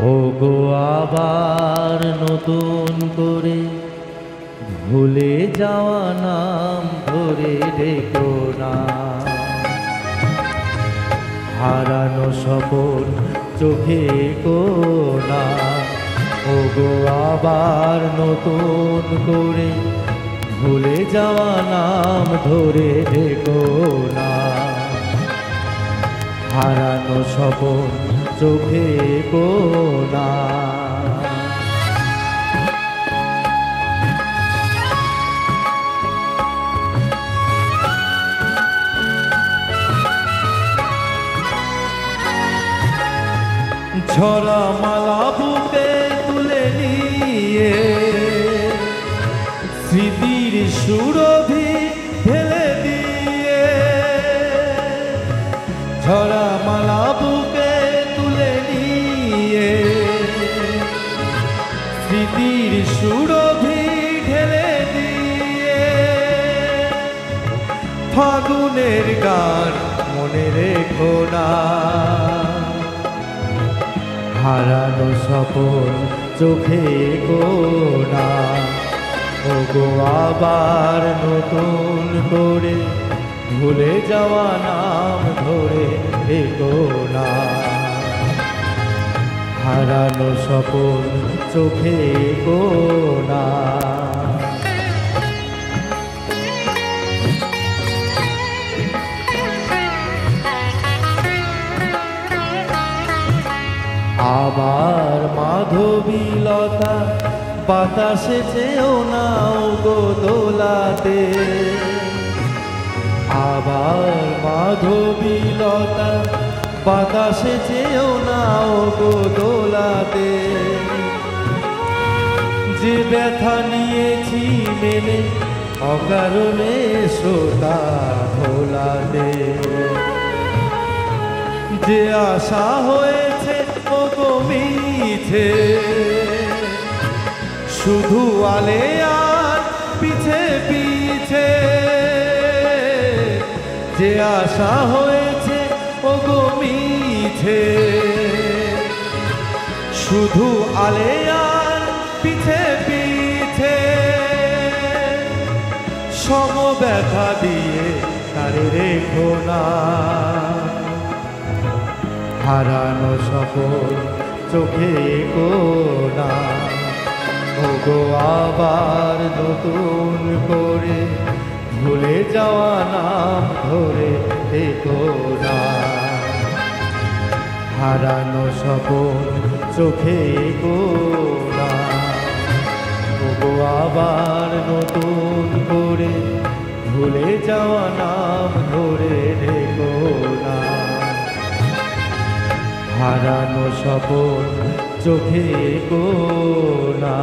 ওগো আবার নতুন করে ভুলে যাওয়া নাম ধরে ডেকো না। হারানো স্বপন চোখে কোনা, ওগো আবার নতুন করে ভুলে যাওয়া নাম ধরে ডেকো না। হারানো স্বপন চোখে কোনা। ঝরা মালা বুকে তুলে নিয়ে স্মৃতির সুরভি ঢেলে দিয়ে, ঝরা মালা বুকে তুলে নিয়ে স্মৃতির সুরভি ঢেলে দিয়ে, ফাগুনের গান মনে রেখো না। হারানো স্বপন চোখে কোনা, ওগো আবার নতুন করে ভুলে যাওয়া নাম ধরে ডেকো না। হারানো স্বপন চোখে কোনা। আবার মাধবীলতা বাতাসে চেয়েও না ওগো দোলাতে, আবার মাধবীলতা বাতাসে চেয়েও না ওগো দোলাতে। যে ব্যথা নিয়েছি মেনে অকারণে শ্রোতা ভোলাতে, যে আশা হয়েছে ওগো মিছে, শুধু আলে আর পিছে পিছে। যে আশা হয়েছে ওগো মিছে, শুধু আলে আর পিছে পিছে। সম ব্যথা দিয়ে তারে রেখো না। হারানো স্বপন চোখে কোনা, ওগো আবার নতুন করে ভুলে যাওয়া নাম ধরে ডেকো না। হারানো স্বপন চোখে কোনা, ওগো আবার নতুন করে ভুলে যাওয়া নাম ধরে ডেকো না। হারানো স্বপন চোখে কোনা।